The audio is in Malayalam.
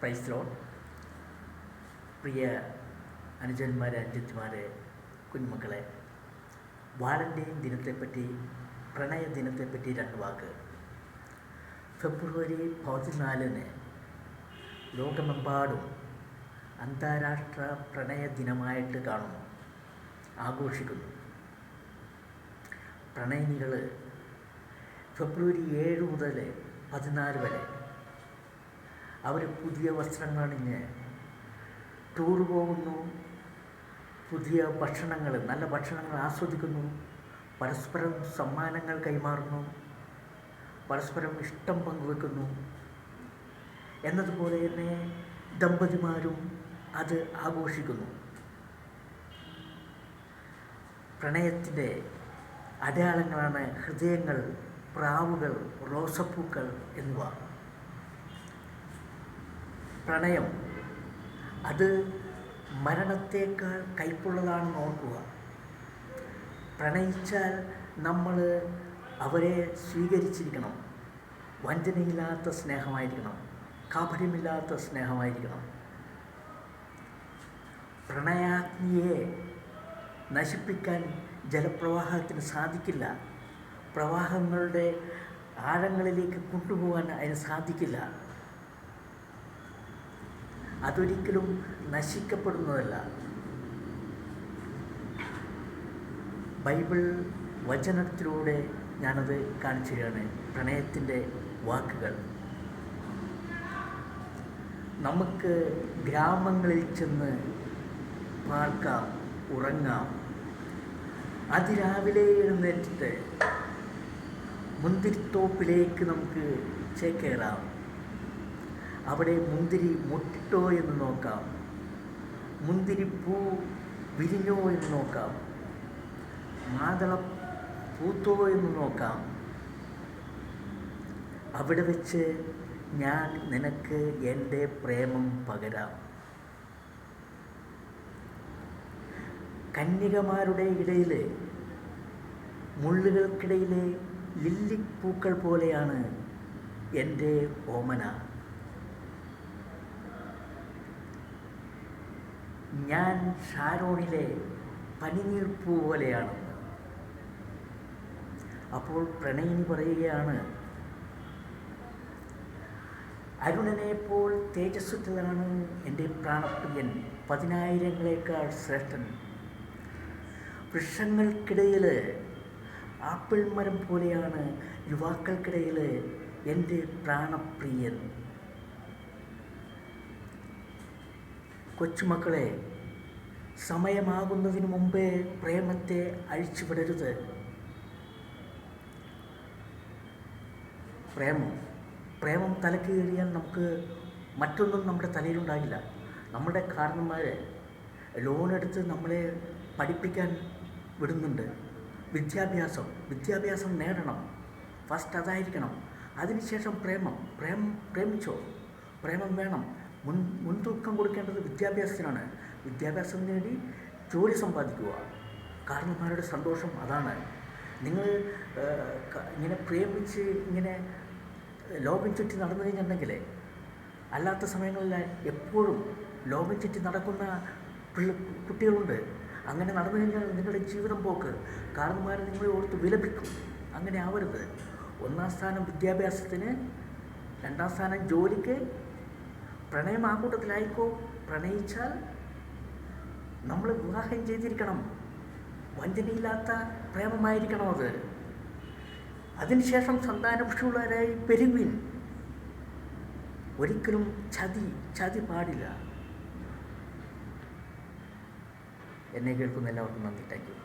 Praise Lord. പ്രിയ അനുജന്മാരെ, അനുജത്തിമാരെ, കുഞ്ഞുമക്കളെ, വാലൻ്റൈൻ ദിനത്തെപ്പറ്റി, പ്രണയ ദിനത്തെപ്പറ്റി രണ്ട് വാക്ക്. ഫെബ്രുവരി 14 ലോകമെമ്പാടും അന്താരാഷ്ട്ര പ്രണയ ദിനമായിട്ട് കാണുന്നു, ആഘോഷിക്കുന്നു. പ്രണയിനികൾ ഫെബ്രുവരി 7 മുതൽ 14 വരെ അവർ പുതിയ വസ്ത്രങ്ങളണിഞ്ഞ് ടൂർ പോകുന്നു, പുതിയ ഭക്ഷണങ്ങൾ, നല്ല ഭക്ഷണങ്ങൾ ആസ്വദിക്കുന്നു, പരസ്പരം സമ്മാനങ്ങൾ കൈമാറുന്നു, പരസ്പരം ഇഷ്ടം പങ്കുവെക്കുന്നു. എന്നതുപോലെ തന്നെ ദമ്പതിമാരും അത് ആഘോഷിക്കുന്നു. പ്രണയത്തിൻ്റെ അടയാളങ്ങളാണ് ഹൃദയങ്ങൾ, പ്രാവുകൾ, റോസപ്പൂക്കൾ എന്നിവ. പ്രണയം അത് മരണത്തേക്കാൾ കയ്പുള്ളതാണെന്ന് ഓർക്കുക. പ്രണയിച്ചാൽ നമ്മൾ അവരെ സ്വീകരിച്ചിരിക്കണം. വഞ്ചനയില്ലാത്ത സ്നേഹമായിരിക്കണം, കാപട്യമില്ലാത്ത സ്നേഹമായിരിക്കണം. പ്രണയാഗ്നിയെ നശിപ്പിക്കാൻ ജലപ്രവാഹത്തിന് സാധിക്കില്ല. പ്രവാഹങ്ങളുടെ ആഴങ്ങളിലേക്ക് കൊണ്ടുപോകാൻ അതിന് സാധിക്കില്ല. അതൊരിക്കലും നശിക്കപ്പെടുന്നതല്ല. ബൈബിൾ വചനത്തിലൂടെ ഞാനത് കാണിച്ചു തരികയാണ്. പ്രണയത്തിൻ്റെ വാക്കുകൾ നമുക്ക് ഗ്രാമങ്ങളിൽ ചെന്ന് പാർക്കാം, ഉറങ്ങാം. അതിരാവിലെ എഴുന്നേറ്റിട്ട് മുന്തിരിത്തോപ്പിലേക്ക് നമുക്ക് ചേക്കേറാം. അവിടെ മുന്തിരി മുട്ടിട്ടോ എന്ന് നോക്കാം, മുന്തിരിപ്പൂ വിരിഞ്ഞോ എന്ന് നോക്കാം, മാതള പൂത്തോ എന്ന് നോക്കാം. അവിടെ വെച്ച് ഞാൻ നിനക്ക് എൻ്റെ പ്രേമം പകരാം. കന്യകമാരുടെ ഇടയിൽ, മുള്ളുകൾക്കിടയിലെ ലില്ലിപ്പൂക്കൾ പോലെയാണ് എൻ്റെ ഓമന. ഞാൻ ഷാരോണിലെ പനിനീർപ്പൂ പോലെയാണ്. അപ്പോൾ പ്രണയിനി പറയുകയാണ്, അരുണനെപ്പോൾ തേജസ്സുറ്റതാണ് എൻ്റെ പ്രാണപ്രിയൻ, 10,000-ങ്ങളേക്കാൾ ശ്രേഷ്ഠൻ. വൃക്ഷങ്ങൾക്കിടയിൽ ആപ്പിൾ മരം പോലെയാണ് യുവാക്കൾക്കിടയിൽ എൻ്റെ പ്രാണപ്രിയൻ. കൊച്ചുമക്കളെ, സമയമാകുന്നതിന് മുമ്പേ പ്രേമത്തെ അഴിച്ചുവിടരുത്. പ്രേമം തലക്ക് കയറിയാൽ നമുക്ക് മറ്റൊന്നും നമ്മുടെ തലയിലുണ്ടാകില്ല. നമ്മുടെ കാരണന്മാർ ലോണെടുത്ത് നമ്മളെ പഠിപ്പിക്കാൻ വിടുന്നുണ്ട്. വിദ്യാഭ്യാസം നേടണം, ഫസ്റ്റ് അതായിരിക്കണം. അതിനുശേഷം പ്രേമിച്ചോ. പ്രേമം വേണം. മുൻതൂക്കം കൊടുക്കേണ്ടത് വിദ്യാഭ്യാസത്തിനാണ്. വിദ്യാഭ്യാസം നേടി ജോലി സമ്പാദിക്കുക. കാരണന്മാരുടെ സന്തോഷം അതാണ്. നിങ്ങൾ ഇങ്ങനെ പ്രേമിച്ച് ഇങ്ങനെ ലോകം ചുറ്റി നടന്നു കഴിഞ്ഞിട്ടുണ്ടെങ്കിൽ, അല്ലാത്ത സമയങ്ങളിൽ എപ്പോഴും ലോകം ചുറ്റി നടക്കുന്ന കുട്ടികളുണ്ട്. അങ്ങനെ നടന്നു കഴിഞ്ഞാൽ നിങ്ങളുടെ ജീവിതം പോക്ക്. കാരണന്മാർ നിങ്ങളെ ഓർത്ത് വിലപിക്കും. അങ്ങനെ ആവരുത്. 1ാം സ്ഥാനം വിദ്യാഭ്യാസത്തിന്, 2ാം സ്ഥാനം ജോലിക്ക്. പ്രണയം ആ കൂട്ടത്തിലായിക്കോ. പ്രണയിച്ചാൽ നമ്മൾ വിവാഹം ചെയ്തിരിക്കണം. വഞ്ചനയില്ലാത്ത പ്രേമമായിരിക്കണം അത്. അതിനുശേഷം സന്താനപുഷ്ടിയുള്ളവരായി പെരുവിൻ. ഒരിക്കലും ചതി പാടില്ല. എന്നെ കേൾക്കുന്ന എല്ലാവർക്കും നന്ദി. Thank you.